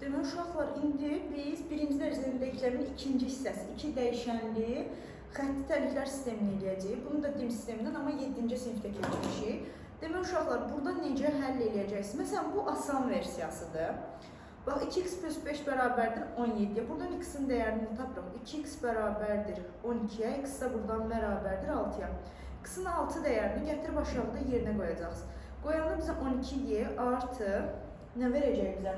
Demək uşaqlar, indi biz birinci dərəcədə denkləmin ikinci hissəsi, iki dəyişənli xətti təliklər sistemini eləyəcəyik. Bunu da dim sistemindən, amma 7-ci sinifdə keçmişik. Demək uşaqlar, burada necə həll eləyəcəksiniz? Məsələn, bu asan versiyasıdır. Bax, 2x plus 5 bərabərdir 17-yə. Buradan x-in dəyərini tapırıq. 2x bərabərdir 12-yə, x də buradan bərabərdir 6-ya. X-in 6 dəyərini gətirib aşağıda yerinə qoyacaqsınız. Qoyanda bizə 12y artı nə verəcək bizə?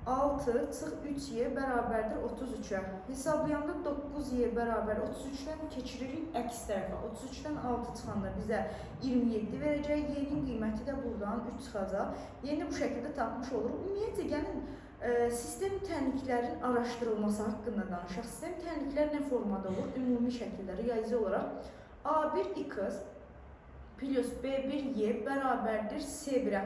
6 çıx 3y bərabərdir 33-ə. Hesablayanda 9y bərabər 33-dən keçiririk əks tərəfə. 33-dən 6 çıxanda bizə 27 verəcək. Y-nin qiyməti də buradan 3 çıxacaq. Yeni bu şəkildə tapmış oluruq. Ümumiyyətlə, gəlin sistem təniklərin araşdırılması haqqında danışaq. Sistem təniklər nə formada olur? Ümumi şəkildə, riyazi olaraq A1x plus B1y bərabərdir C1-ə.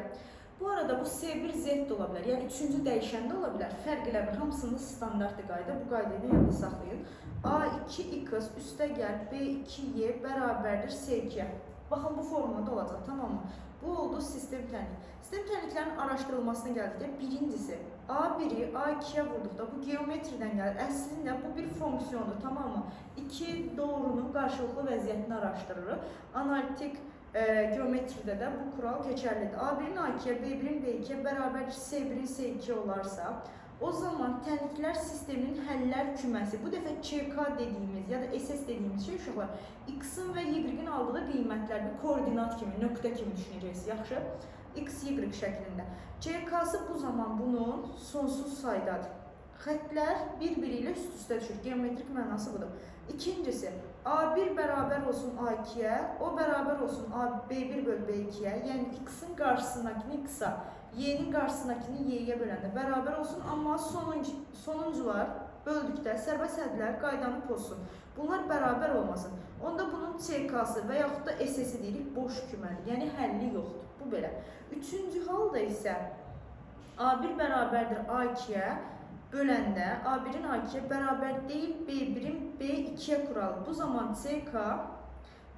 Bu arada bu C1 Z də ola bilər, yəni üçüncü dəyişən də ola bilər. Fərq eləmir, hamısının standartı qayda. Bu qaydayı yadda saxlayın. A2x üstə gəl B2y bərabərdir C2-yə. Baxın, bu formada olacaq, tamam mı? Bu oldu sistem tənik. Sistem təniklərin araşdırılmasına gəldikdə birincisi A1-i A2-yə vurduqda bu geometriden gəlir. Əslində bu bir fonksiyondur, tamam mı? İki doğrunun qarşılıqlı vəziyyətini araşdırırıq. Analitik geometride də bu kural keçərlidir. A1-in A2-yə, B1-in B2-yə bərabərdir C1-in C2 olarsa, o zaman təniklər sisteminin həllər küməsi, bu dəfə ÇK dediyimiz ya da SS dediyimiz şey uşaqlar, X-in və Y-in aldığı qiymətlər bir koordinat kimi, nöqtə kimi düşünəcəksiniz, yaxşı? X, Y şəklində. ÇK-sı bu zaman bunun sonsuz saydadır. Xətlər bir-biri ilə üst-üstə düşür. Geometrik mənası budur. İkincisi, A1 bərabər olsun A2-yə, o bərabər olsun B1 böl B2-yə, yəni X-in qarşısındakini X-a, Y-nin qarşısındakini Y-yə böləndə bərabər olsun, amma sonuncular böldükdə sərbəst hədlər qaydanı pozsun. Bunlar bərabər olmasın. Onda bunun ÇK-sı və yaxud da SS-i deyirik, boş kümədir, yəni həlli yoxdur. Bu belə. Üçüncü halda isə A1 bərabərdir A2-yə, böləndə A1-in A2-yə bərabər deyil, B1-in B2-yə kuralı. Bu zaman CK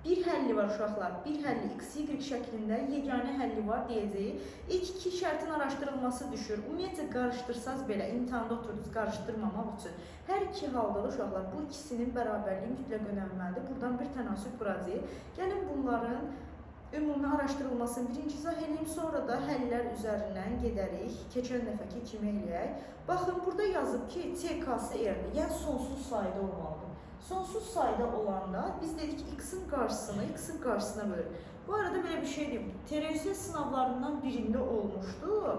bir həlli var uşaqlar. Bir həlli X, Y şəklində yeganə həlli var deyəcəyik. İlk iki şərtin araşdırılması düşür. Ümumiyyətlə qarışdırsaz belə, imtihanda oturdunuz qarışdırmamaq üçün. Hər iki halda da uşaqlar bu ikisinin bərabərliyi mütləq önəmlidir. Buradan bir tənasüb quracağıq. Gəlin bunların ümumi araşdırılmasını birinci izah edeyim, sonra da həllər üzərindən gedərik. Keçən dəfəki kimi eləyək. Baxın, burada yazıb ki, CK-sı R-dir, yəni sonsuz sayda olmalıdır. Sonsuz sayda olanda biz dedik ki, X-in qarşısına bölür. Bu arada belə bir şey deyim, TRS sınavlarından birində olmuşdu.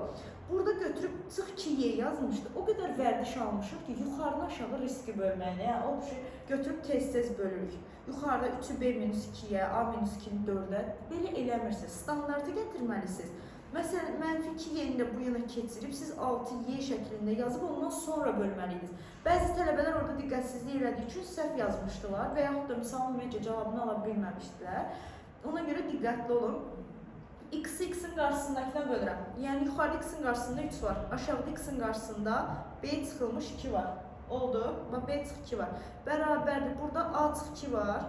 Burada götürüb çıx 2y yazmışdı. O qədər vərdiş almışıq ki, yuxarına aşağı riski bölməklə, yəni o şey götürüb tez-tez bölürük. Yuxarıda 3-ü B-2-yə, A-2-ni 4-ə belə eləmirsiniz. Standartı gətirməlisiniz. Məsələn, mənfi 2y-ni də bu yana keçirib, siz 6y şəklində yazıb ondan sonra bölməliydiniz. Bəzi tələbələr orada diqqətsizlik elədiyi üçün səhv yazmışdılar və yaxud da misalın ümumiyyətcə cavabını ala bilməmişdilər. Ona görə diqqətli olun. X-i X-in qarşısındakına bölürəm. Yəni, yuxarıda X-in qarşısında 3 var. Aşağıda X-in qarşısında B çıxılmış 2 var. Oldu. Bax, B çıx 2 var. Bərabərdir. Burada A çıx 2 var.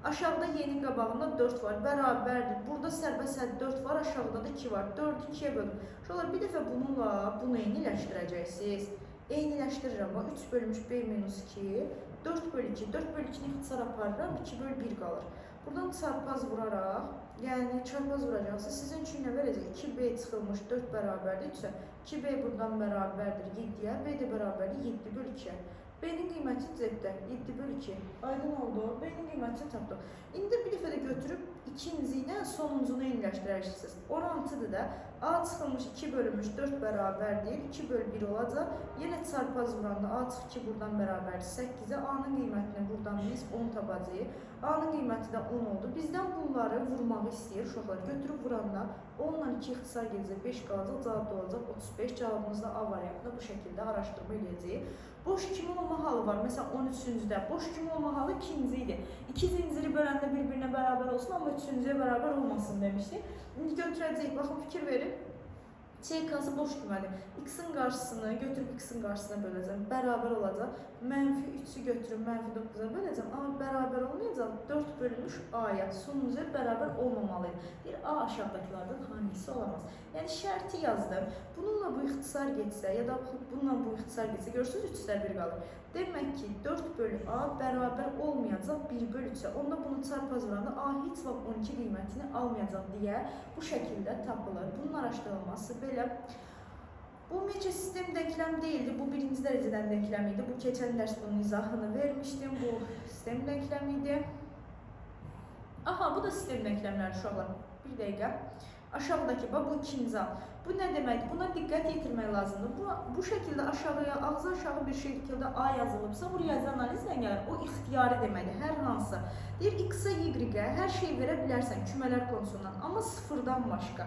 Aşağıda Y-nin qabağında 4 var. Bərabərdir. Burada sərbəst hədd 4 var. Aşağıda da 2 var. 4-ü 2-yə bölün. Uşaqlar, bir dəfə bununla bunu eyniləşdirəcəksiniz. Eyniləşdirirəm. Bax, 3 bölmüş B-2. 4 bölü 2. 4 bölü 2-ni ixtisar aparıram. 2 bölü 1 qalır. Buradan çarpaz vuraraq, yəni çarpaz vuracaqsa sizin üçün nə verəcək? 2b çıxılmış 4 bərabərdir 3-ə. 2b buradan bərabərdir 7-yə, b də bərabərdir 7 bölü 2-yə. B-nin qiyməti Z-də 7 bölü 2. Aydın oldu. B-nin qiymətini tapdıq. İndi bir dəfə də götürüb ikinci ilə sonuncunu eyniləşdirərsiniz. Orantıdır da A çıxılmış 2 bölünmüş 4 bərabər deyil, 2 bölü 1 olacaq. Yenə çarpaz vuranda A çıx 2 buradan bərabərdir 8-ə. A-nın qiymətini buradan biz 10 tapacağıq. A-nın qiyməti də 10 oldu. Bizdən bunları vurmağı istəyir uşaqlar. Götürüb vuranda 10-la 2 ixtisar gedəcək, 5 qalacaq, cavab da olacaq 35. Cavabımız da A variantında bu şəkildə araşdırma edəcəyik. Boş kimi olma halı var. Məsələn, 13-cüdə boş kimi olma halı ikinci idi. İki zinciri böləndə bir-birinə bərabər olsun, amma üçüncüyə bərabər olmasın demişdik. İndi götürəcəyik, baxın, fikir verin. CK'sı boş kümədir. X'in qarşısını götürüb X'in qarşısına böləcəm. Bərabər olacaq. -3'ü götürüb -9'a böləcəm. Amma bərabər olmayacaq. 4 bölünmüş A'ya. Sonun üzeri bərabər olmamalıydı. Bir A aşağıdakilərdən hangisi olamaz? Yəni şərti yazdım. Bununla bu ixtisar geçsə ya da bununla bu ixtisar geçsə görürsünüz 3/1 qalır. Demək ki 4 bölü A bərabər olmayacaq 1 bölü 3'ə. Onda bunu çarpaz vuranda A heç vaxt 12 qiymətini almayacaq deyə bu şəkildə tapılır. Bunun araşdırılması belə. Bu ümumiyyətcə sistem denklem değildi. Bu birinci dereceden denklem idi. Bu keçən dərs bunun izahını vermişdim. Bu sistem denklem idi. Aha, bu da sistem denklemler uşaqlar. Bir dəqiqə. Aşağıdaki bu ikinci al. Bu ne demek? Buna dikkat yetirmək lazımdır. Bu şekilde aşağıya, ağzı aşağı bir şekilde A yazılıbsa, bu riyazi analizlə gəlir. O ixtiyari deməkdir, hər hansı. Deyir, X-a, Y-ə hər şey verə bilərsən kümələr konusundan, amma sıfırdan başqa.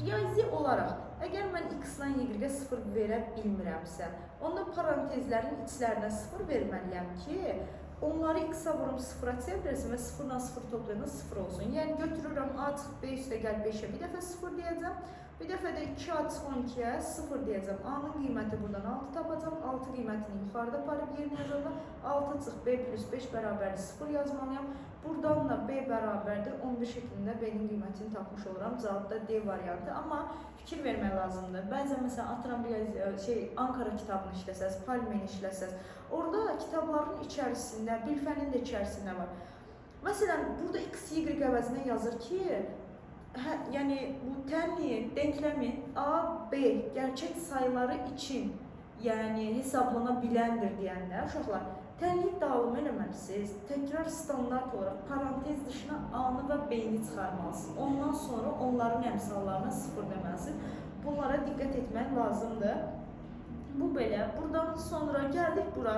Riyazi olaraq, əgər mən X-dan Y-ə 0 verə bilmirəmsə, onda parantezlərin içlərinə 0 verməliyəm ki, onları X-a vurum 0'a çevirəsim və 0'dan 0 toplayanda 0 olsun. Yəni götürürəm A çıxıb B üstə gəl 5'ə bir dəfə 0 deyəcəm. Bir dəfə də 2A çıxıb 12'ə 0 deyəcəm. A'nın qiyməti buradan 6 tapacam. 6 qiymətini yuxarıda aparıb yerinə yazanda 6 çıx B plus 5 bərabərdir 0 yazmalıyam. Buradan da B bərabərdir 11 şəklində B'nin qiymətini tapmış oluram. Cavab da D variantı. Amma fikir vermək lazımdır. Bəzən məsələn atıram Ankara kitabını işləsəz, Palmeni işləsəz. Orada kitabların içərisində, bilfənin də içərisində var. Məsələn, burada X, Y əvəzinə yazır ki, yəni bu tənliyin, denkləmin A, B gerçək sayıları için yəni hesablana biləndir deyənlər, uşaqlar, tənlik dağılımı eləməlisiniz. Təkrar standart olaraq parantez dışına A-nı və B-ni çıxarmalısınız. Ondan sonra onların əmsallarına 0 deməlisiniz. Bunlara diqqət etmək lazımdır. Bu belə. Buradan sonra gəldik bura.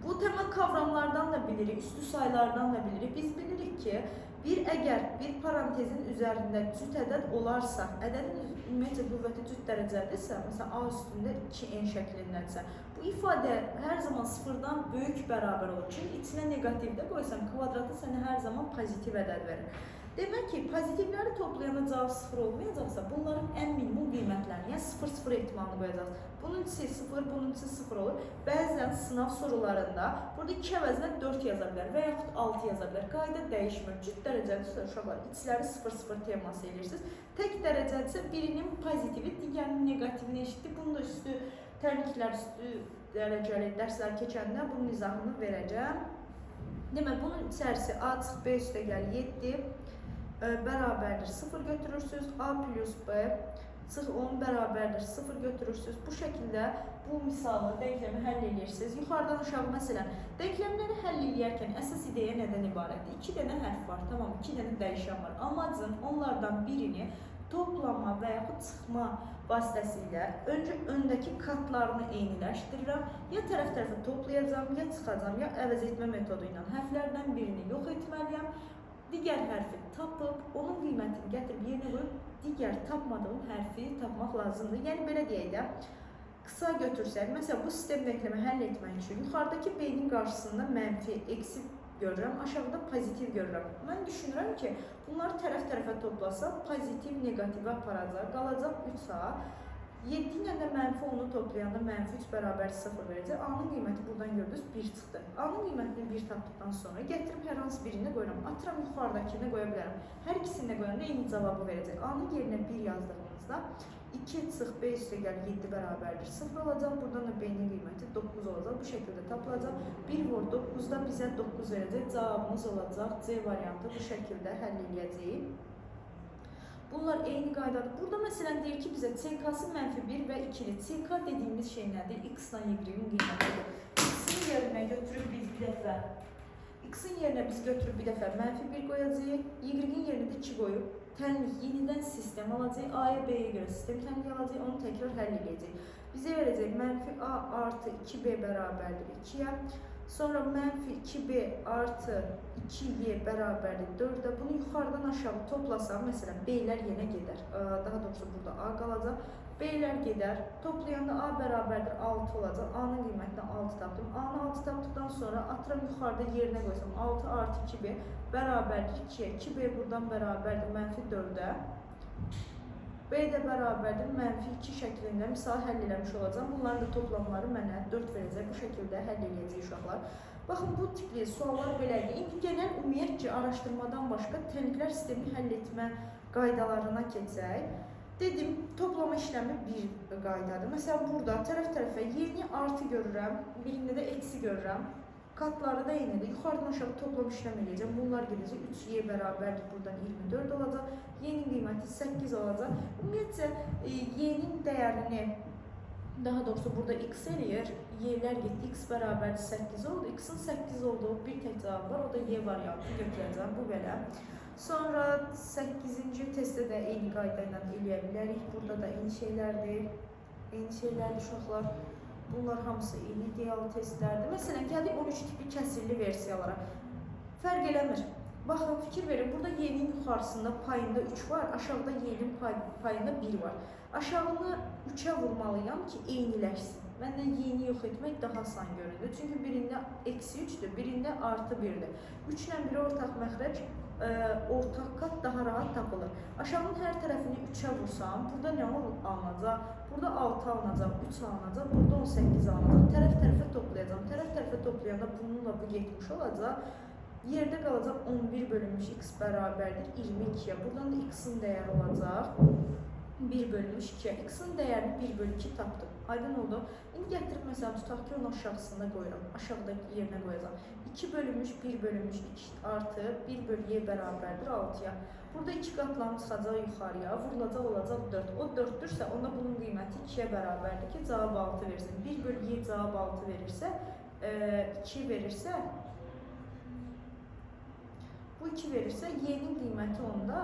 Bu temel kavramlardan da bilirik, üstü sayılardan da bilirik. Biz bilirik ki, əgər bir parantezin üzərində cüt ədəd olarsa, ədədin ümumiyyətcə qüvvəti cüt dərəcəlidirsə, məsələn A üstündə 2n şəklindədirsə, bu ifadə hər zaman 0'dan böyük bərabər olur. Çünki içinə negativdə qoysan, kvadratı sənə hər zaman pozitiv ədəd verir. Demək ki, pozitivləri toplayana cavab 0 olmayacaqsa, bunların ən minimum qiymətlərini, yəni 0-0 ehtimalını qoyacaqsınız. Bunun içi 0, bunun içi 0 olur. Bəzən sınav sorularında burada 2 əvəzinə 4 yaza bilər və yaxud 6 yaza bilər. Qayda dəyişmir. Cüt dərəcəlidirsə uşaqlar, içləri 0-0 teması edirsiniz. Tək dərəcəlidirsə birinin pozitivi, digərinin negativini eşitdir. Bunun da üstü tərkiblər, üstü dərəcəli dərslər keçəndə bunun izahını verəcəm. Demək, bunun içərisi A çıx B üstə gəl 7 bərabərdir 0 götürürsünüz. A plus B çıx 10 bərabərdir 0 götürürsünüz. Bu şəkildə bu misalı, denklemi həll edirsiniz. Yuxarıdan aşağı məsələn, denklemləri həll edərkən əsas ideya nədən ibarətdir? 2 dənə hərf var, tamam, 2 dənə dəyişən var. Amacım onlardan birini toplama və yaxud çıxma vasitəsilə öncə öndəki katlarını eyniləşdirirəm. Ya tərəf-tərəfə toplayacağım, ya çıxacağım, ya əvəz etmə metodu ilə hərflərdən birini yox etməliyəm. Digər hərfi tapıb, onun qiymətini gətirib yerinə qoyub, digər tapmadığım hərfi tapmaq lazımdır. Yəni belə deyək də, qısa götürsək, məsələn bu sistem denklemi həll etmək üçün yuxarıdakı B-nin qarşısında mənfi, eksi görürəm, aşağıda pozitiv görürəm. Mən düşünürəm ki, bunları tərəf-tərəfə toplasam, pozitiv, negativə aparacaq, qalacaq 3A. 7 ilə də mənfi 10'u toplayanda mənfi 3 bərabər 0 verəcək. A-nın qiyməti buradan gördünüz 1 çıxdı. A-nın qiymətini 1 tapdıqdan sonra gətirib hər hansı birini qoyuram. Atıram yuxarıdakini qoya bilərəm. Hər ikisini də qoyanda eyni cavabı verəcək. A-nın yerinə 1 yazdığımızda 2 çıx B üstə gəl 7 bərabərdir 0 olacaq. Buradan da B-nin qiyməti 9 olacaq. Bu şəkildə tapılacaq. 1 vur 9'da bizə 9 verəcək. Cavabımız olacaq C variantı. Bu şəkildə həll edəcəyik. Bunlar eyni qaydadır. Burada məsələn deyir ki, bizə CK-sı -1 və 2'li. CK dediğimiz şey nədir? X-dan Y-in qiymətidir. X-in yerinə götürüb biz bir dəfə X-in yerinə biz götürüb bir dəfə -1 qoyacağıq. Y-in yerinə də 2 qoyub tənlik yenidən sistem alacaq. A-ya B-yə görə sistem tənlik alacaq. Onu təkrar həll edəcək. Bizə verəcək -A artı 2B bərabərdir 2'yə. Sonra -2B artı 2Y bərabərdir 4'ə. Bunu yuxarıdan aşağı toplasam, məsələn, B'lər yenə gedər. Daha doğrusu burada A qalacaq. B'lər gedər. Toplayanda A bərabərdir 6 olacaq. A-nın qiymətini 6 tapdım. A-nı 6 tapdıqdan sonra atıram yuxarıda yerinə qoysam 6 artı 2B bərabərdir 2'yə. 2B buradan bərabərdir -4'ə. B də bərabərdir -2 şəklində misal həll eləmiş olacağam. Bunların da toplamları mənə 4 verəcək. Bu şəkildə həll edəcək uşaqlar. Baxın, bu tipli suallar belədir. İndi genel ümumiyyətcə araşdırmadan başqa tənklər sistemini həll etmə qaydalarına keçək. Dedim, toplama işləmi bir qaydadır. Məsələn, burada tərəf-tərəfə yeni artı görürəm, birində də eksi görürəm. Katları da eynidir. Yuxarıdan aşağı toplam işlem edəcəm. Bunlar gedəcək. 3y bərabərdir. Buradan 24 olacaq. Y'nin qiyməti 8 olacaq. Ümumiyyətcə, y'nin dəyərini, daha doğrusu burada x eləyir. Y'lər getdi. X bərabərdir 8 oldu. X'in 8 olduğu bir tək cavab var. O da y variantı götürəcəm. Bu belə. Sonra 8-ci testdə də eyni qayda ilə eləyə bilərik. Burada da eyni şeylərdir. Eyni şeylərdir uşaqlar. Bunlar hamısı eyni ideal testlərdir. Məsələn, gəldik 13 tipli kəsirli versiyalara. Fərq eləmir. Baxın, fikir verin. Burada y'nin yuxarısında payında 3 var. Aşağıda y'nin payında 1 var. Aşağını 3'ə vurmalıyam ki, eyniləşsin. Məndən y'ni yox etmək daha asan göründü. Çünki birində eksi 3'dür, birində artı 1'dir. 3 ilə 1'ə ortaq məxrəc, ortaq kat daha rahat tapılır. Aşağının hər tərəfini 3'ə vursam, burada nə alınacaq? Burada 6 alınacaq, 3 alınacaq, burada 18 alınacaq. Tərəf-tərəfə toplayacağım. Tərəf-tərəfə toplayanda bununla bu getmiş olacaq. Yerdə qalacaq 11 bölünmüş x bərabərdir 22'yə. Buradan da x'in dəyəri olacaq 1 bölünmüş 2'yə. X'in dəyərini 1 bölü 2 tapdım. Aydın oldu. İndi gətirib məsələn tutaq ki, onu aşağısında qoyuram. Aşağıdakı yerinə qoyacağım. 2 bölünmüş 1 bölünmüş 2 artı 1 bölü y bərabərdir 6'ya. Burada 2 qatlam çıxacaq yuxarıya, vurulacaq olacaq 4. O 4'dürsə, onda bunun qiyməti 2'yə bərabərdir ki, cavab 6 versin. 1 bölü y cavab 6 verirsə, 2 verirsə, bu 2 verirsə, y'nin qiyməti onda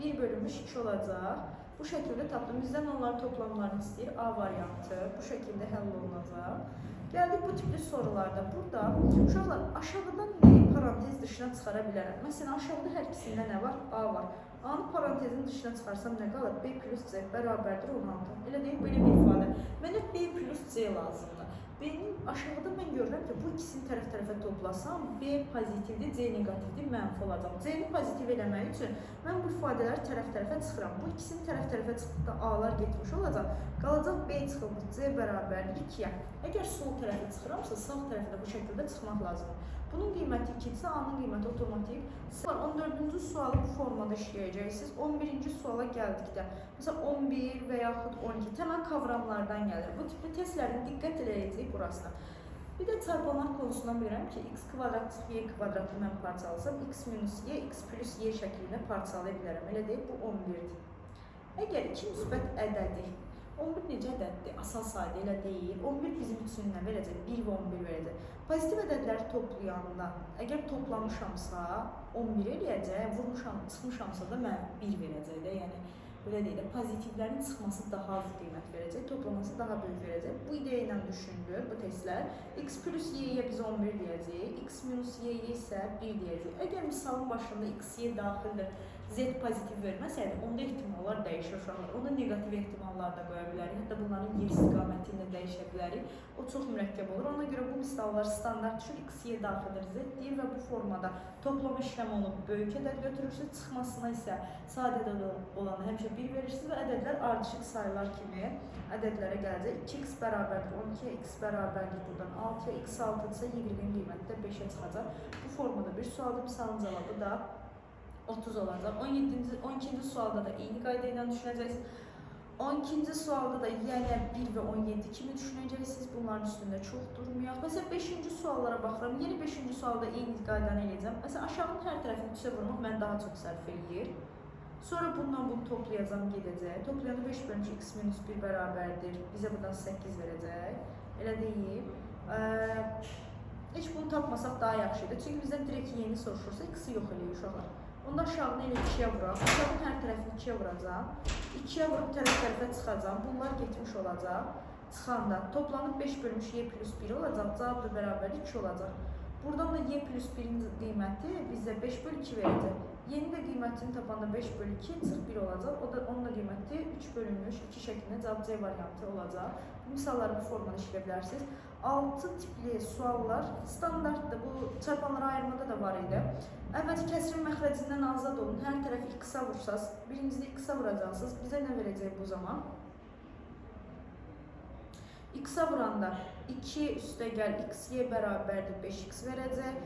1 bölünmüş 2 olacaq. Bu şəkildə tapdım. Bizdən onların toplamlarını istəyir. A variantı bu şəkildə həll olunacaq. Gəldik bu tipli sorularda. Burada uşaqlar aşağıdan nəyi parantez dışına çıxara bilərəm? Məsələn, aşağıda hər ikisində nə var? A var. A-nı parantezin dışına çıxarsam nə qalır? B plus C bərabərdir 16. Elə deyək, belə bir ifadə. Mənə B plus C lazımdır. B-nin aşağıda mən görürəm ki, bu ikisini tərəf-tərəfə toplasam, B pozitivdir, C negativdir, mənfi olacaq. C-ni pozitiv eləmək üçün mən bu ifadələri tərəf-tərəfə çıxıram. Bu ikisini tərəf-tərəfə çıxdıqda A-lar getmiş olacaq. Qalacaq B çıxılmış, C bərabərdir 2'yə. Əgər sol tərəfə çıxıramsa, sağ tərəfə də bu şəkildə çıxmaq lazımdır. Bunun qiyməti 2 isə A-nın qiyməti otomatik. 14-cü sualı bu formada işləyəcəksiniz. 11-ci suala gəldikdə, məsələn 11 və yaxud 12 təməl kavramlardan gəlir. Bu tipli testlərin diqqət edəcəyik burasına. Bir də çarpanlar konusundan bilirəm ki, x kvadrat çıxı y kvadratı mən parçalasam, x minus y, x plus y şəklində parçalaya bilərəm. Elə deyib, bu 11'dir. Əgər 2 müsbət ədədi, 11 necə ədəddir? Asal sayda elə deyil. 11 bizim üçün nə verəcək? 1 və 11 verəcək. Pozitiv ədədləri toplayanda, əgər toplamışamsa 11 eləyəcək, çıxmışamsa da mən 1 verəcək də. Yəni, belə deyil, pozitivlərin çıxması daha az qiymət verəcək, toplaması daha böyük verəcək. Bu ideya ilə düşünülür bu testlər. X plus y-yə biz 11 deyəcək, x minus y-yə isə 1 deyəcək. Əgər misalın başında x, y daxildir, z pozitiv verməsəydi, onda ehtimallar dəyişir uşaqlar. Onda negativ ehtimallar da qoya bilərik. Hətta bunların yer istiqaməti ilə dəyişə bilərik. O çox mürəkkəb olur. Ona görə bu misallar standart düşür. X, y daxildir, z deyir və bu formada toplama işləmi olub böyük ədəd götürürsünüz. Çıxmasına isə sadə ədəd olanı həmişə 1 verirsiniz və ədədlər ardışıq sayılar kimi ədədlərə gələcək. 2x bərabərdir 12'yə, x bərabərdir buradan 6'ya, x 6-dırsa y-in qiyməti də 5'ə çıxacaq. Bu formada bir sualdır. Misalın cavabı da 30 olacaq. 12-ci sualda da eyni qayda ilə düşünəcəksiniz. 12-ci sualda da yenə 1 və 17 kimi düşünəcəksiniz. Bunların üstündə çox durmayaq. Məsələn, 5-ci suallara baxıram. Yeni 5-ci sualda eyni qaydanı eləyəcəm. Məsələn, aşağının hər tərəfini 3'ə vurmaq mən daha çox sərf eləyir. Sonra bundan bunu toplayacağım, gedəcək. Toplayanda 5 bölünmüş x minus 1 bərabərdir. Bizə buradan 8 verəcək. Elə deyib. Heç bunu tapmasaq daha yaxşıdır. Çünki bizdən direkt yeni soruşursa x-i yox eləyir uşaqlar. Onda aşağını elə 2'yə vuraq. Aşağının hər tərəfini 2'yə vuracaq. 2'yə vurub tərəf-tərəfə çıxacaq. Bunlar getmiş olacaq. Çıxanda toplanıb 5 bölünmüş y plus 1 olacaq. Cavab da bərabər 2 olacaq. Buradan da y plus 1'in qiyməti bizə 5 bölü 2 verəcək. Yeni də qiymətini tapanda 5 bölü 2 çıx 1 olacaq. O da onun da qiyməti 3 bölünmüş 2 şəklində cavab C variantı olacaq. Bu misalları bu formada işləyə bilərsiniz. 6 tipli suallar standartdır. Bu çarpanlara ayırmada da var idi. Əvvəlki kəsrin məxrəcindən azad olun. Hər tərəfi x-a vursaz, birincidə x-a vuracaqsınız. Bizə nə verəcək bu zaman? X-a vuranda 2 üstəgəl x-y bərabərdir 5x verəcək.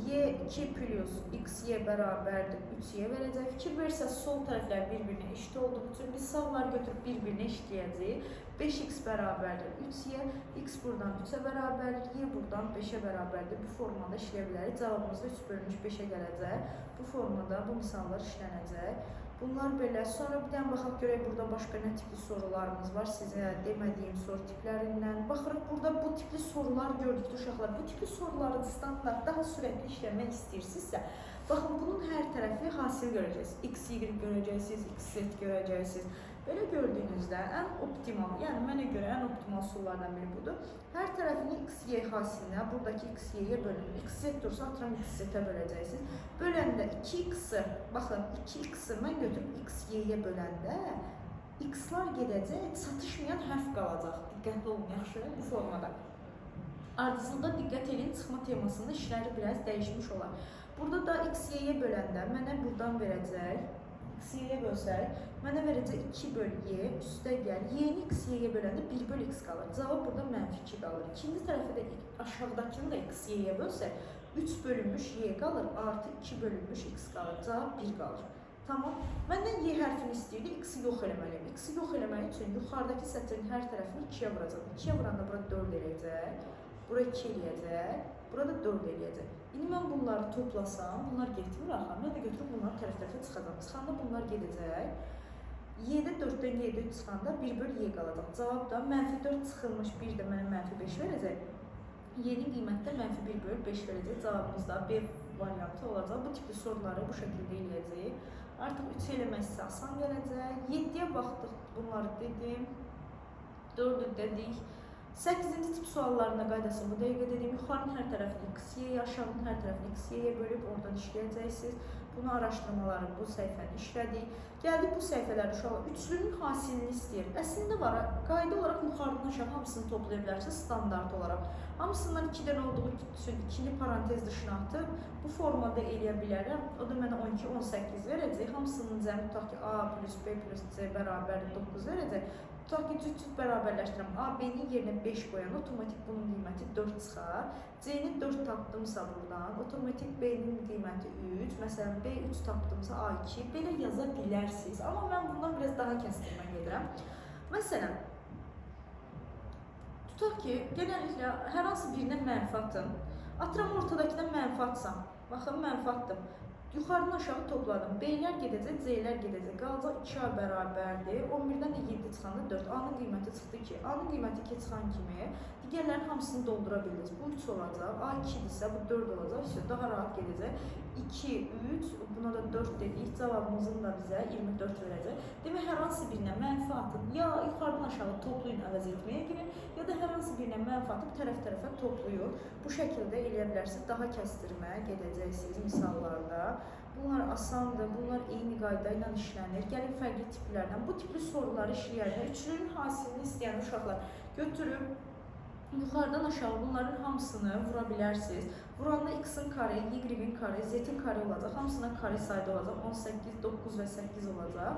Y2 plus x-y bərabərdir 3y verəcək. Fikir versəz sol tərəflər bir-birinə eşit olduğu üçün biz sağları götürüb bir-birinə eşitləyəcəyik. 5x bərabərdir 3y, x buradan 3-ə bərabərdir, y buradan 5-ə bərabərdir. Bu formada işləyə bilərik. Cavabımız da 3 bölünmüş 5-ə gələcək. Bu formada bu misallar işlənəcək. Bunlar belə. Sonra bir dənə baxaq görək burada başqa nə tipli sorularımız var. Sizə demədiyim soru tiplərindən. Baxırıq burada bu tipli sorular gördükdə uşaqlar. Bu tipli soruların standart daha sürətli işləmək istəyirsinizsə, baxın bunun hər tərəfi hasil görəcəksiniz. X, Y görəcəksiniz, X, Z görəcəksiniz. Belə gördüyünüzdə ən optimal, yəni mənə görə ən optimal suallardan biri budur. Hər tərəfini x, y hasilinə, buradakı x, y-yə bölünür. X, z dursa atıram x, z-ə böləcəksiniz. Böləndə 2x-ı, baxın 2x-ı mən götürüb x, y-yə böləndə x-lar gedəcək, çatışmayan hərf qalacaq. Diqqətli olun, yaxşı bu formada. Ardıcılda diqqət edin, çıxma temasında işləri biraz dəyişmiş olar. Burada da x, y-yə böləndə mənə buradan verəcək. X-y-yə bölsək, mənə verəcək 2 bölü y üstə gəl. Y-ni x-y-yə böləndə 1 bölü x qalır. Cavab burada mənfi 2 qalır. İkinci tərəfə də aşağıdakını da x-y-yə bölsək, 3 bölünmüş y qalır, artı 2 bölünmüş x qalır. Cavab 1 qalır. Tamam. Məndən y hərfini istəyirdi, x-i yox eləməliyim. X-i yox eləmək üçün yuxarıdakı sətrin hər tərəfini 2-yə vuracaq. 2-yə vuranda burada 4 eləyəcək, bura 2 eləyəcək, burada 4 eləyəcək. İndi mən bunları toplasam, bunlar getmir axı. Mən də götürüb bunları tərəf-tərəfə çıxacam. Çıxanda bunlar gedəcək. Y-də 4-dən y-də 3 çıxanda 1 bölü y qalacaq. Cavab da mənfi 4 çıxılmış 1 də mənə mənfi 5 verəcək. Y-nin qiymətdə mənfi 1 bölü 5 verəcək. Cavabımız da B variantı olacaq. Bu tipli soruları bu şəkildə eləyəcək. Artıq 3 eləmək sizə asan gələcək. 7-yə baxdıq, bunları dedim. 4-ü dedik. 8-ci tip suallarına qaydası bu dəqiqə dediyim, yuxarının hər tərəfini x-y, aşağının hər tərəfini x-y bölüb oradan işləyəcəksiniz. Bunu araşdırmaları bu səhifəni işlədik. Gəldik bu səhifələrdə uşaqlar üçlünün hasilini istəyir. Əslində var, qayda olaraq yuxarıdan aşağı hamısını toplaya bilərsiniz standart olaraq. Hamısından 2 dənə olduğu üçün 2-ni parantez dışına atıb bu formada eləyə bilərəm. O da mənə 12, 18 verəcək. Hamısının cəmi tutaq ki, A plus B plus C bərabər 9 verəcək. Tutaq ki, cüt bərabərləşdirəm. A, B-nin yerinə 5 qoyan, otomatik bunun qiyməti 4 çıxar. C-ni 4 tapdımsa buradan, otomatik B-nin qiyməti 3. Məsələn, B3 tapdımsa A2. Belə yaza bilərsiniz. Amma mən bundan biraz daha kəstirmə gedirəm. Məsələn, tutaq ki, genəlliklə hər hansı birinə mənfi atın. Atıram ortadakidən mənfi atsam. Baxın, mənfi atdım. Yuxarıdan aşağı topladım. B-lər gedəcək, C-lər gedəcək. Qalacaq 2A bərabərdir. 11-dən də 7 çıxanda 4. A-nın qiyməti çıxdı ki, A-nın qiyməti 2 çıxan kimi digərlərin hamısını doldura bildiniz. Bu 3 olacaq. A2-dirsə bu 4 olacaq. İşte daha rahat gedəcək. 2, 3, buna da 4 dedik. Cavabımızın da bizə 24 verəcək. Demək, hər hansı birinə mənfi atıb, ya yuxarıdan aşağı toplayın, əvəz etməyə girin, ya da hər hansı birinə mənfi atıb tərəf-tərəfə toplayın. Bu şəkildə eləyə bilərsiniz. Daha kəstirmə gedəcəksiniz misallarda. Bunlar asandır, bunlar eyni qayda ilə işlənir. Gəlin fərqli tiplərdən bu tipli soruları işləyərək üçlünün hasilini istəyən uşaqlar götürüb yuxarıdan aşağı bunların hamısını vura bilərsiniz. Vuranda x-in kare, y-in kare, z-in kare olacaq. Hamısına kare sayda olacaq. 18, 9 və 8 olacaq.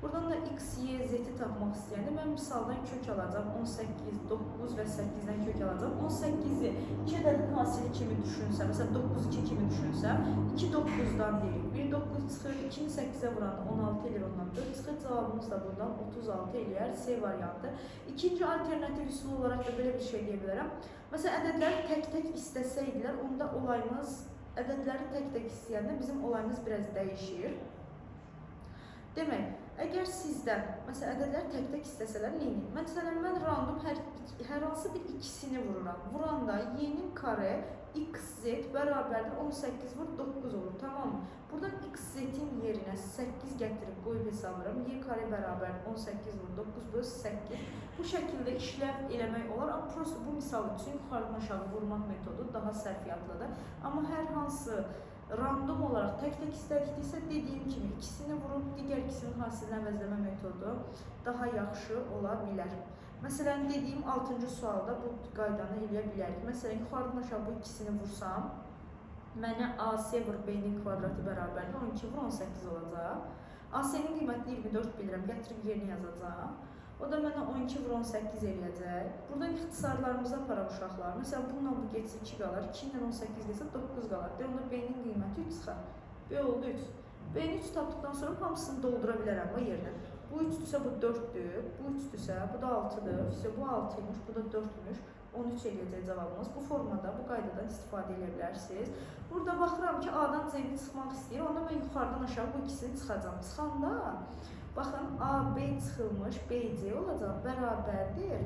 Buradan da x, y, z-i tapmaq istəyəndə mən misaldan kök alacağım. 18, 9 və 8-dən kök alacağım. 18-i 2 ədədin hasili kimi düşünsəm, məsələn 9, 2 kimi düşünsəm, 2, 9-dan deyirik. 1, 9 çıxır, 2-ni 8-ə vuranda 16 eləyir, ondan 4 çıxır. Cavabımız da buradan 36 eləyər, C variantı. İkinci alternativ üsul olaraq da belə bir şey deyə bilərəm. Məsələn, ədədləri tək-tək istəsəydilər, onda olayımız, ədədləri tək-tək istəyəndə bizim olayımız biraz dəyişir. Demək, əgər sizdən, məsələn, ədədləri tək-tək istəsələr, neyini? Məsələn, mən random hər hansı bir ikisini vururam. Vuranda y-nin kare, x, z bərabərdir 18 vur 9 olur, tamam mı? Buradan x, z-in yerinə 8 gətirib qoyub hesablarım. Y kare bərabər 18 vur 9 bölü 8. Bu şəkildə işləv eləmək olar. Amma prosto bu misal üçün yuxarıdan aşağı vurmaq metodu daha sərfiyyatlıdır. Amma hər hansı random olaraq tək-tək istədikdirsə, dediyim kimi ikisini vurub digər ikisinin hasilini əvəzləmə metodu daha yaxşı ola bilər. Məsələn, dediyim 6-cı sualda bu qaydanı eləyə bilərik. Məsələn, yuxarıdan aşağı bu ikisini vursam, mənə AC vur B-nin kvadratı bərabərdir 12 vur 18 olacaq. AC-nin qiyməti 24 bilirəm, gətirib yerini yazacaq. O da mənə 12 vur 18 eləyəcək. Buradan ixtisarlarımıza aparaq uşaqlar. Məsələn, bununla bu geçsə 2 qalar, 2 ilə 18 desə 9 qalar. Onda B-nin qiyməti 3 çıxar. B oldu 3. B-ni 3 tapdıqdan sonra hamısını doldura bilərəm o yerinə. Bu 3-dürsə bu 4-dür, bu 3-dürsə bu da 6-dır, bu 6-ymış, bu da 4-müş. 13 eləyəcək cavabımız. Bu formada, bu qaydadan istifadə edə bilərsiniz. Burada baxıram ki, A-dan C-ni çıxmaq istəyir. Onda mən yuxarıdan aşağı bu ikisini çıxacam. Çıxanda, baxın, A, B çıxılmış, B, C olacaq, bərabərdir.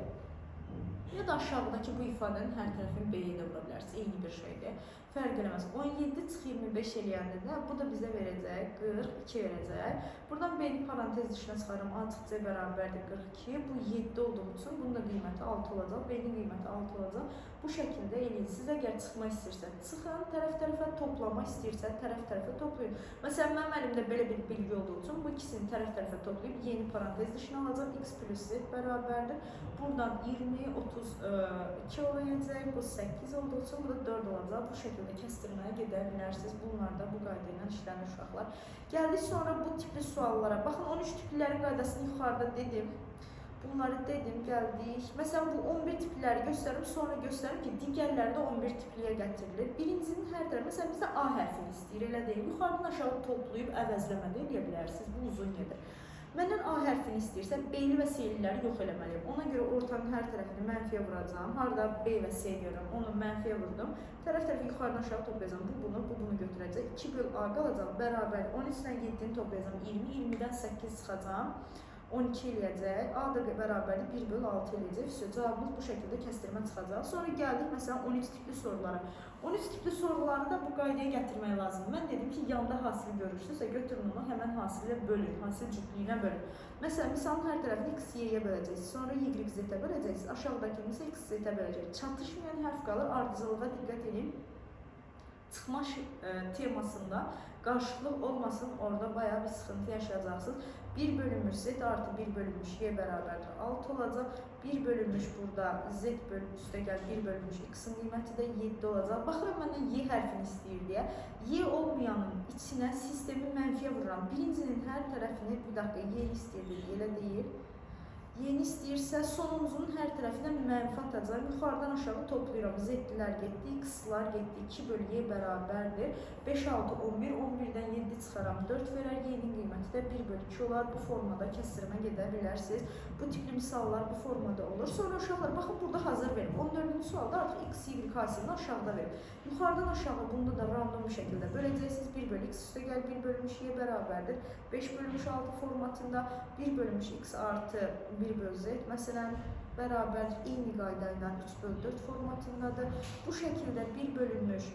Ya da aşağıdakı bu ifadənin hər tərəfini B-yə də vura bilərsiniz. Eyni bir şeydir. Fərq eləməz. 17 çıx 25 eləyəndə də bu da bizə verəcək 42 verəcək. Buradan B-ni parantez dışına çıxarım. A çıx C bərabərdir 42. Bu 7 olduğu üçün bunun da qiyməti 6 olacaq. B-nin qiyməti 6 olacaq. Bu şəkildə eləyin. Siz əgər çıxma istəyirsə çıxın, tərəf-tərəfə toplama istəyirsə tərəf-tərəfə toplayın. Məsələn, mənim əlimdə belə bir bilgi olduğu üçün bu ikisini tərəf-tərəfə toplayıb yeni parantez dışına alacaq. X plus Z bərabərdir. Buradan 20, 32 olacaq. Bu 8 olduğu üçün bu da 4 olacaq. Bu şəkildə kəstirməyə gedə bilərsiniz. Bunlar da bu qayda ilə işlənir uşaqlar. Gəldik sonra bu tipli suallara. Baxın, 13 tiplilərin qaydasını yuxarıda dedim. Bunları dedim, gəldik. Məsələn, bu 11 tipliləri göstərim, sonra göstərim ki, digərləri də 11 tipliyə gətirilir. Birincinin hər tərəfi, məsələn, bizdə A hərfini istəyir, elə deyil. Yuxarıdan aşağı toplayıb əvəzləmədə eləyə bilərsiniz. Bu uzun gedir. Məndən A hərfini istəyirsə, B-li və C-liləri yox eləməliyim. Ona görə ortanın hər tərəfini mənfiyə vuracağım. Harada B və C görürəm, onu mənfiyə vurdum. Tərəf-tərəfi yuxarıdan aşağı toplayacağım. Bu bunu götürəcək. 2 böl A qalacaq, bərabər 13-dən 7-ni toplayacağım. 20, 20-dən 8 çıxacağım. 12 eləyəcək. A da bərabərdir 1 böl 6 eləyəcək. Cavabımız bu şəkildə kəstirmə çıxacaq. Sonra gəldik məsələn 13 tipli sorulara. 13 tipli soruları da bu qaydaya gətirmək lazımdır. Mən dedim ki, yanda hasili görürsünüzsə götürün onu həmən hasilə bölün, hasil cütlüyünə bölün. Məsələn, misalın hər tərəfini x, y-yə böləcəksiniz. Sonra y, z-ə böləcəksiniz. Aşağıdakını isə x, z-ə böləcəksiniz. Çatışmayan hərf qalır. Ardıcılığa diqqət edin. Çıxma temasında qarşılıq olmasın, orada bayağı bir sıxıntı yaşayacaqsınız. 1 bölünmüş z artı 1 bölünmüş y bərabərdir 6 olacaq. 1 bölünmüş burada z üstə gəl 1 bölünmüş x-in qiyməti də 7 olacaq. Baxıram məndən y hərfini istəyir deyə. Y olmayanın içinə sistemi mənfiyə vururam. Birincinin hər tərəfini, bir dakika, y istəyir, elə deyil. Y-ni istəyirsə sonumuzun hər tərəfinə mənfi atacaq. Yuxarıdan aşağı toplayıram. Z-lər getdi, x-lar getdi. 2 bölü y bərabərdir. 5, 6, 11, 11-dən 7 çıxaram. 4 verər. Y-nin qiyməti də 1 bölü 2 olar. Bu formada kəstirmə gedə bilərsiniz. Bu tipli misallar bu formada olur. Sonra uşaqlar, baxın burada hazır verim. 14-cü sualda artıq x, y hasilini aşağıda verim. Yuxarıdan aşağı bunda da random bir şəkildə böləcəksiniz. 1 bölü x üstə gəl 1 bölünmüş y bərabərdir. 5 bölünmüş 6 formatında 1 bölünmüş x artı 1 bölü z. Məsələn, bərabər eyni qayda ilə 3 bölü 4 formatındadır. Bu şəkildə 1 bölünmüş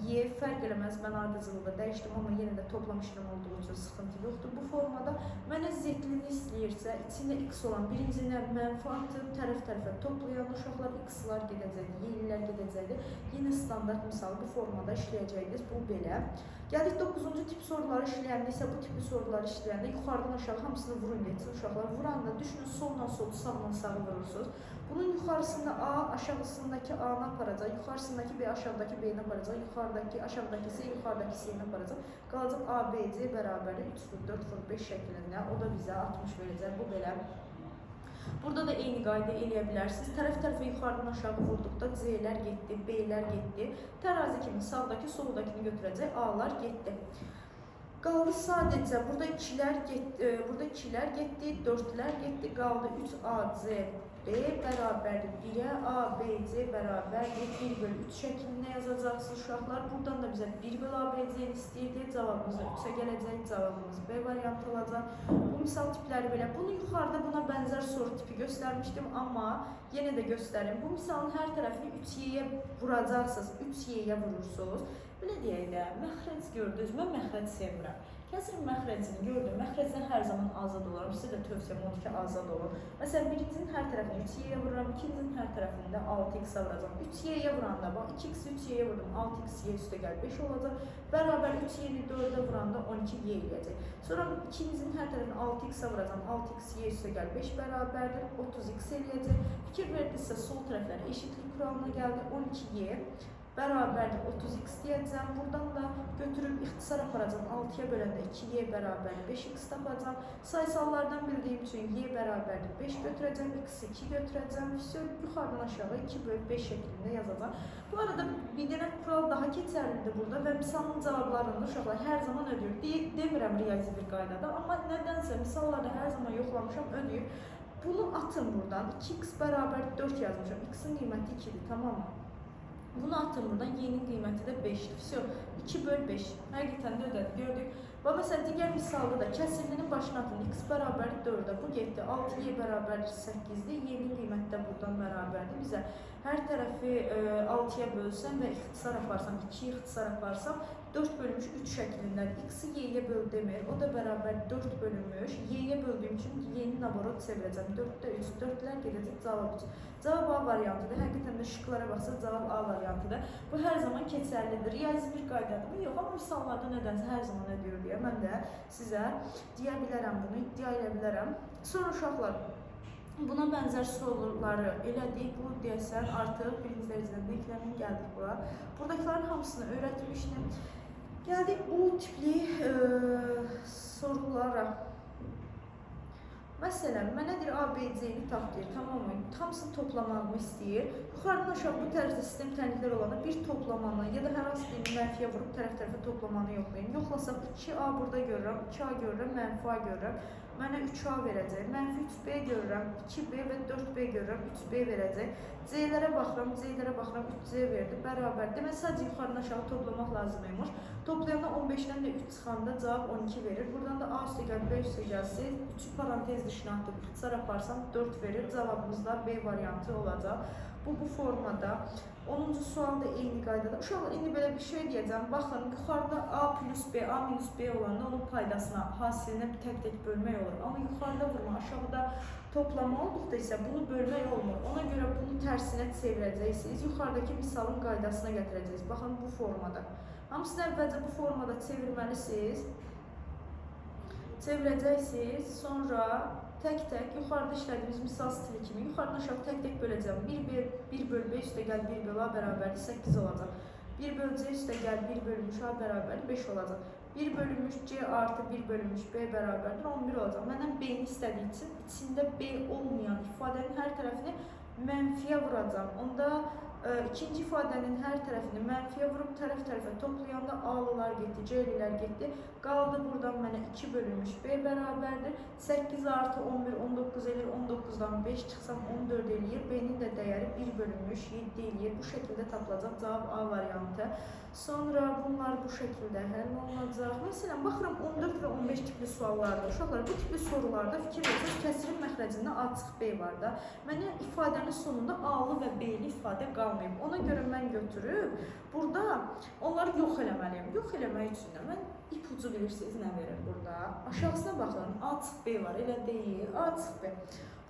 y fərq eləməz, mən ardıcılığı dəyişdim, amma yenə də toplam işlem olduğu üçün sıxıntı yoxdur. Bu formada mənə z-lini istəyirsə, içində x olan birincinə mənfi atıb, tərəf-tərəfə toplayan uşaqlar x-lar gedəcəkdir, y-lər gedəcəkdir. Yenə standart misal bu formada işləyəcəkdir, bu belə. Gəldik 9-cu tip soruları işləyəndə isə bu tipli soruları işləyəndə yuxarıdan aşağı hamısını vurun geçsin uşaqlar. Vuranda düşünün soldan solu, sağdan sağı vurursunuz. Bunun yuxarısında A, aşağısındakı A-nı aparacaq, yuxarısındakı B, aşağıdakı B-ni aparacaq, yuxarıdakı, aşağıdakı C, yuxarıdakı C-ni aparacaq. Qalacaq A, B, C bərabərdir 3 vur, 4 vur, 5 şəklində. O da bizə 60 verəcək, bu belə. Burada da eyni qayda eləyə bilərsiniz. Tərəf-tərəfə yuxarıdan aşağı vurduqda C-lər getdi, B-lər getdi. Tərazi kimi sağdakı, soldakini götürəcək, A-lar getdi. Qaldı sadəcə, burada 2-lər getdi, 4-lər getdi, qaldı 3A, C, B bərabərdir 1-ə, A, B, C bərabərdir 1 bölü 3 şəklində yazacaqsınız uşaqlar. Buradan da bizə 1 bölü A, B, C-ni istəyirdi. Cavabımız 3-ə gələcək, cavabımız B variantı olacaq. Bu misal tipləri belə. Bunu yuxarıda buna bənzər soru tipi göstərmişdim, amma yenə də göstərim. Bu misalın hər tərəfini 3y-yə vuracaqsınız, 3y-yə vurursunuz. Belə deyək də, məxrəc gördünüz, mən məxrəc sevmirəm. Kəsirin məxrəcini gördüm. Məxrəcdən hər zaman azad oluram. Sizə də tövsiyəm odur ki, azad olun. Məsələn, birincinin hər tərəfini 3y-yə vururam, ikincinin hər tərəfini də 6x-a vuracam. 3y-yə vuranda bax, 2x 3y-yə vurdum, 6x y üstə gəl 5 olacaq. Bərabər 3y-ni 4-ə vuranda 12y eləyəcək. Sonra ikincinin hər tərəfini 6x-a vuracam, 6x y üstə gəl 5 bərabərdir, 30x eləyəcək. Fikir verdinizsə, sol tərəfləri eşitlik kuralına gəldi, 12y bərabərdir 30x deyəcəm. Buradan da götürüb ixtisar aparacam. 6-ya böləndə 2y bərabər 5x tapacam. Sayısallardan bildiyim üçün y bərabərdir 5 götürəcəm, x 2 götürəcəm. Yuxarıdan aşağı 2 bölü 5 şəklində yazacam. Bu arada bir dənə kural daha keçərlidir burada və misalın cavablarında uşaqlar hər zaman ödəyir. Demirəm riyazi bir qaydada, amma nədənsə misallarda hər zaman yoxlamışam, ödəyir. Bunu atın buradan. 2x bərabər 4 yazmışam. X-in qiyməti 2-dir, tamam mı? Bunu atın buradan, y-nin qiyməti də 5-dir. Vəsiyo, 2 bölü 5. Həqiqətən də ödədik, gördük. Və məsələn, digər misalda da kəsirlinin başına atın. X bərabər 4-də, bu getdi. 6y bərabər 8-dir. Y-nin qiyməti də buradan bərabərdir. Bizə hər tərəfi 6-ya bölsəm və ixtisar aparsam, 2 ixtisar aparsam, 4 bölünmüş 3 şəklindədir. X-i y-yə böl demir. O da bərabər 4 bölünmüş. Y-yə böldüyüm üçün y-nin naborot çevirəcəm. 4-də 3, 4-lər gedəcək, cavab 3. Cavab A variantıdır. Həqiqətən də şıklara baxsaq, cavab A variantıdır. Bu hər zaman keçərlidir. Riyazi bir qaydadır. Yox, amma misallarda nədənsə hər zaman ödəyir deyə mən də sizə deyə bilərəm bunu, iddia edə bilərəm. Sonra uşaqlar, buna bənzər soruları elədik. Bu deyəsən artıq birinci dərəcədən yükləmin gəldik bura. Buradakilərin hamısını öyrətmişdim. Gəldik bu tipli sorulara. Məsələn, mənə deyir A, B, C-ni tap deyir, tamam mı? Hamısını toplamağımı istəyir. Yuxarıdan aşağı bu tərzdə sistem tənliklər olanda bir toplamanı ya da hər hansı bir mənfiyə vurub tərəf-tərəfə toplamanı yoxlayın. Yoxlasam 2A burada görürəm, 2A görürəm, mənfi A görürəm. Mənə 3A verəcək, mənfi 3B görürəm, 2B və 4B görürəm, 3B verəcək. C-lərə baxıram, C-lərə baxıram, 3C verdi, bərabər. Demək, sadəcə yuxarıdan aşağı toplamaq lazımıymış. Toplayanda 15-dən də 3 çıxanda cavab 12 verir. Buradan da A üstə gəl, B üstə gəlsin. 3 parantez dışına atıb, ixtisar aparsam 4 verir. Cavabımız da B variantı olacaq. Bu formada. 10-cu sual da eyni qaydada. Uşaqlar, indi belə bir şey deyəcəm. Baxın, yuxarıda A plus B, A minus B olanda onun paydasına, hasilinə tək-tək bölmək olur. Amma yuxarıda vurma, aşağıda toplama olduqda isə bunu bölmək olmur. Ona görə bunu tərsinə çevirəcəksiniz. Yuxarıdakı misalın qaydasına gətirəcəksiniz. Baxın, bu formada. Hamısını əvvəlcə bu formada çevirməlisiniz. Çevirəcəksiniz. Sonra tək-tək yuxarıda işlədiyimiz misal stili kimi yuxarıdan aşağı tək-tək böləcəm. 1 bölü 5 üstə gəl 1 bölü A bərabərdir 8 olacaq. 1 bölü C üstə gəl 1 bölünmüş A bərabərdir 5 olacaq. 1 bölünmüş C artı 1 bölünmüş B bərabərdir 11 olacaq. Məndən B-ni istədiyi üçün içində B olmayan ifadənin hər tərəfini mənfiyə vuracam. Onda ikinci ifadənin hər tərəfini mənfiyə vurub tərəf-tərəfə toplayanda A-lılar getdi, C-lilər getdi. Qaldı buradan mənə 2 bölünmüş B bərabərdir. 8 artı 11, 19 eləyir. 19-dan 5 çıxsam 14 eləyir. B-nin də dəyəri 1 bölünmüş 7 eləyir. Bu şəkildə tapılacaq cavab A variantı. Sonra bunlar bu şəkildə həll olunacaq. Məsələn, baxıram 14 və 15 tipli suallarda. Uşaqlar, bu tipli sorularda fikir verirsiniz, kəsirin məxrəcində A çıx B var da. Mənə ifadənin sonunda A-lı və B-li ifadə qalmayıb. Ona görə mən götürüb, burada onları yox eləməliyim. Yox eləmək üçün də mən ipucu bilirsiniz nə verir burada. Aşağısına baxın, A çıx B var, elə deyil. A çıx B.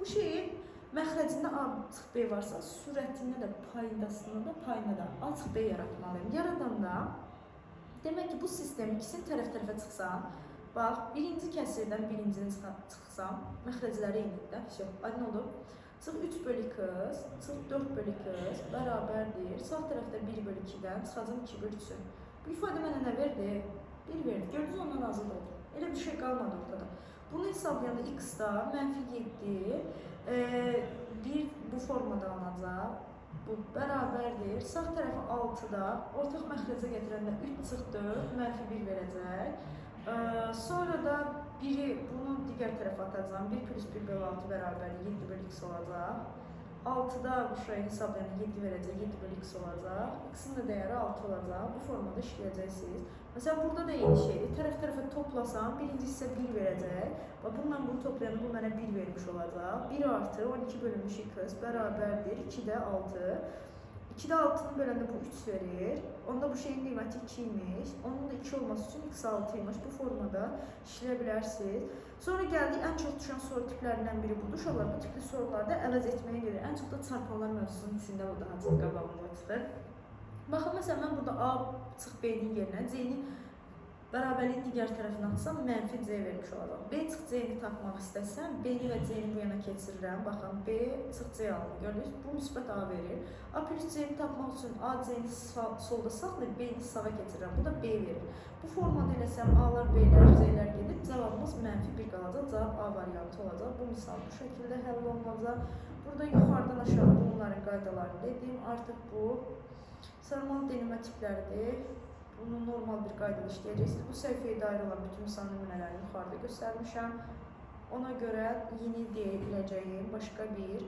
Bu şeyin məxrəcində A çıx B varsa, sürətində də, payında da A çıx B yaratmalıyım. Yaradanda, demək ki, bu sistem ikisini tərəf-tərəfə çıxsam, bax, birinci kəsirdən birincini çıxsam, məxrəcləri eynidir də, aydın oldu. Çıx 3 bölü 2, çıx 4 bölü 2, bərabərdir. Sağ tərəfdə 1 bölü 2-dən çıxacam 2 bölü 3. Bu ifadə mənə nə verdi? 1 verdi. Gördünüz, ondan azad oldu. Elə bir şey qalmadı ortada. Bunu hesablayanda x-da mənfi 7, bu formada alınacaq. Bu bərabərdir. Sağ tərəfi 6-da, ortaq məxrəcə gətirəndə 3 çıx 4, mənfi 1 verəcək. Sonra da bunu digər tərəfə atacağım. 1 plus 1 bölü 6 bərabər 7 bölü x olacaq. 6-da bu şuraya hesablayanda 7 verəcək, 7 bölü x olacaq. X-in də dəyəri 6 olacaq. Bu formada işləyəcəksiniz. Məsələn, burada da eyni şeydir. Tərəf-tərəfə toplasam, birinci isə 1 verəcək. Bununla bunu toplayanda bu mənə 1 vermiş olacaq. 1 artı 12 bölünmüş x bərabərdir 2-də 6. 2'də 6'nı böləndə bu 3 verir. Onda bu şeyin qiyməti 2 imiş. Onun da 2 olması üçün x 6 imiş. Bu formada işləyə bilərsiniz. Sonra gəldik ən çox düşən soru tiplərindən biri budur. Uşaqlar bu tipli sorularda əvəz etməyə gedir. Ən çox da çarpanlar mövzusunun içində bu daha çox qabağımıza çıxır. Baxın, məsələn, mən burada A çıx B-nin yerinə C-ni bərabərliyin digər tərəfini atsam mənfi C vermiş olacaq. B çıx C-ni tapmaq istəsəm, B-ni və C-ni bu yana keçirirəm. Baxın, B çıx C alınır. Gördünüz, bu müsbət A verir. A plus C-ni tapmaq üçün A C-ni solda saxlayıb B-ni sağa keçirirəm. Bu da B verir. Bu formada eləsəm A-lar, B-lər, C-lər gedib cavabımız mənfi 1 qalacaq. Cavab A variantı olacaq. Bu misal bu şəkildə həll olunacaq. Burada yuxarıdan aşağı bunların qaydalarını dedim. Artıq bu sarmal denilmə tipləridir. Bunu normal bir qaydada işləyəcəksiniz. Bu səhifəyə dair olan bütün misal nümunələrini yuxarıda göstərmişəm. Ona görə yeni deyiləcəyim başqa bir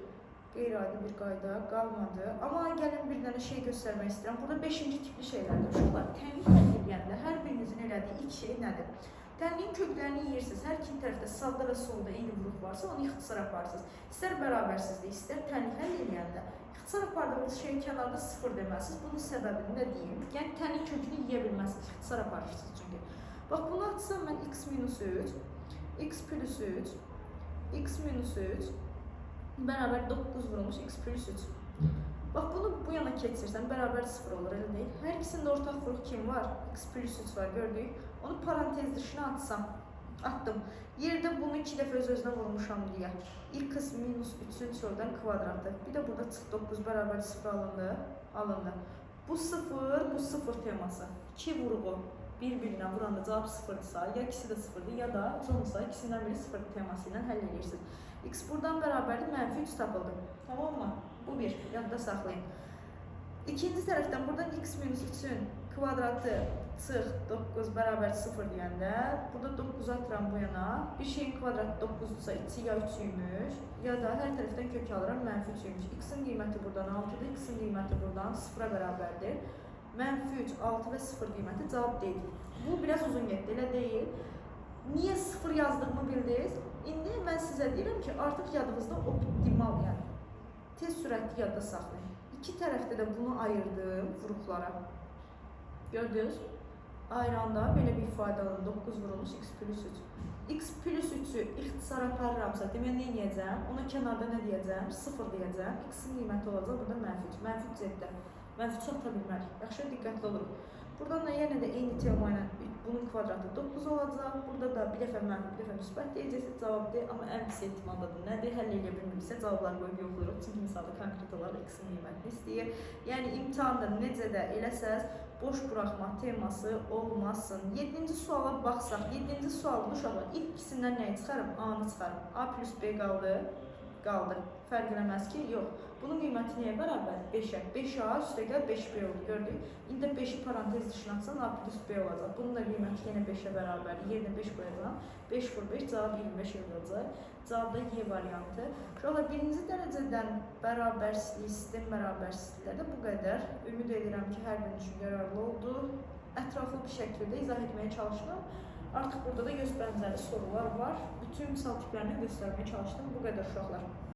qeyri-adi bir qayda qalmadı. Amma gəlin bir dənə şey göstərmək istəyirəm. Burada 5-ci tipli şeylərdir. Uşaqlar, tənlik həll edəndə hər birinizin elədiyi ilk şey nədir? Tənliyin köklərini yeyirsiniz. Hər iki tərəfdə sağda və solda eyni vuruq varsa onu ixtisar aparırsınız. İstər bərabərsizlik, istər tənlik həll edəndə ixtisar apardığınız şeyin kənarda 0 deməlisiniz. Bunun səbəbini də deyim. Yəni tənlik kökünü yeyə bilməzsiniz. İxtisar aparırsınız çünki. Bax, bunu atsam mən x minus 3, x plus 3, x minus 3 bərabər 9 vurulmuş x plus 3. Bax, bunu bu yana keçirsəm bərabər 0 olur, elə deyil. Hər ikisində ortaq vuruq kim var? X plus 3 var, gördük. Onu parantez dışına atsam, attım. Yerdə bunu 2 dəfə öz-özünə vurmuşam deyə. X minus 3'ün sorudan kvadratı. Bir də burada çıx 9 bərabər 0 alındı. Bu 0, bu 0 teması. 2 vuruğu bir-birinə vuranda cavab 0'dırsa, ya ikisi də 0'dır, ya da sonrasa ikisindən biri 0 teması ilə həll edirsiniz. X buradan bərabərdir, mənfi 3 tapıldı. Tamam mı? Bu bir, yadda saxlayın. İkinci tərəfdən buradan x minus 3'ün kvadratı çıx 9 bərabər 0 deyəndə, burada 9'u atıram bu yana. Bir şeyin kvadratı 9'dursa içi ya 3 imiş, ya da hər tərəfdən kök alıram mənfi 3 imiş. X'in qiyməti buradan 6'dır, x'in qiyməti buradan 0'a bərabərdir. Mənfi 3, 6 və 0 qiyməti cavab deyil. Bu biraz uzun getdi, elə deyil. Niyə 0 yazdığımı bildiniz? İndi mən sizə deyirəm ki, artıq yadınızda optimal, yəni tez sürətli yadda saxlayın. İki tərəfdə də bunu ayırdım vuruqlara. Gördünüz? Ayranda belə bir ifadə alın. 9 vurulmuş x plus 3. X plus 3'ü ixtisar aparıramsa, demək nə edəcəm? Ona kənarda nə deyəcəm? 0 deyəcəm. X-in qiyməti olacaq, burada mənfi 3. Mənfi 3 zəddə. Mənfi 3 ata bilmərik. Yaxşı, diqqətli olun. Buradan da yenə də eyni tema ilə bunun kvadratı 9 olacaq. Burada da bir dəfə mənfi, bir dəfə müsbət deyəcəksiniz, cavab deyil. Amma ən pis ehtimaldadır. Nədir? Həll edə bilmirsə cavablar qoyub yoxlayırıq. Çünki misalda konkret olaraq x-in qiymətini istəyir. Yəni imtahanda necə də eləsəz, boş buraxma teması olmasın. 7-ci suala baxsaq, 7-ci sualın uşaqlar ilk ikisindən nəyi çıxarım? A-nı çıxarım. A plus B qaldı. Fərq eləməz ki, yox. Bunun qiyməti nəyə bərabər? 5'ə. 5A üstə gəl 5B oldu, gördük. İndi 5'i parantez dışına atsan A plus B olacaq. Bunun da qiyməti yenə 5'ə bərabər. Yerinə 5 qoyacaq. 5 vur 5, cavab 25 olacaq. Cavab da Y variantı. Uşaqlar, birinci dərəcədən bərabərsizlik, sistem bərabərsizliklərdə bu qədər. Ümid edirəm ki, hər bir üçün yararlı oldu. Ətraflı bir şəkildə izah etməyə çalışdım. Artıq burada da göz bənzəri sorular var. Bütün misal tiplərini göstərməyə çalışdım. Bu qədər uşaqlar.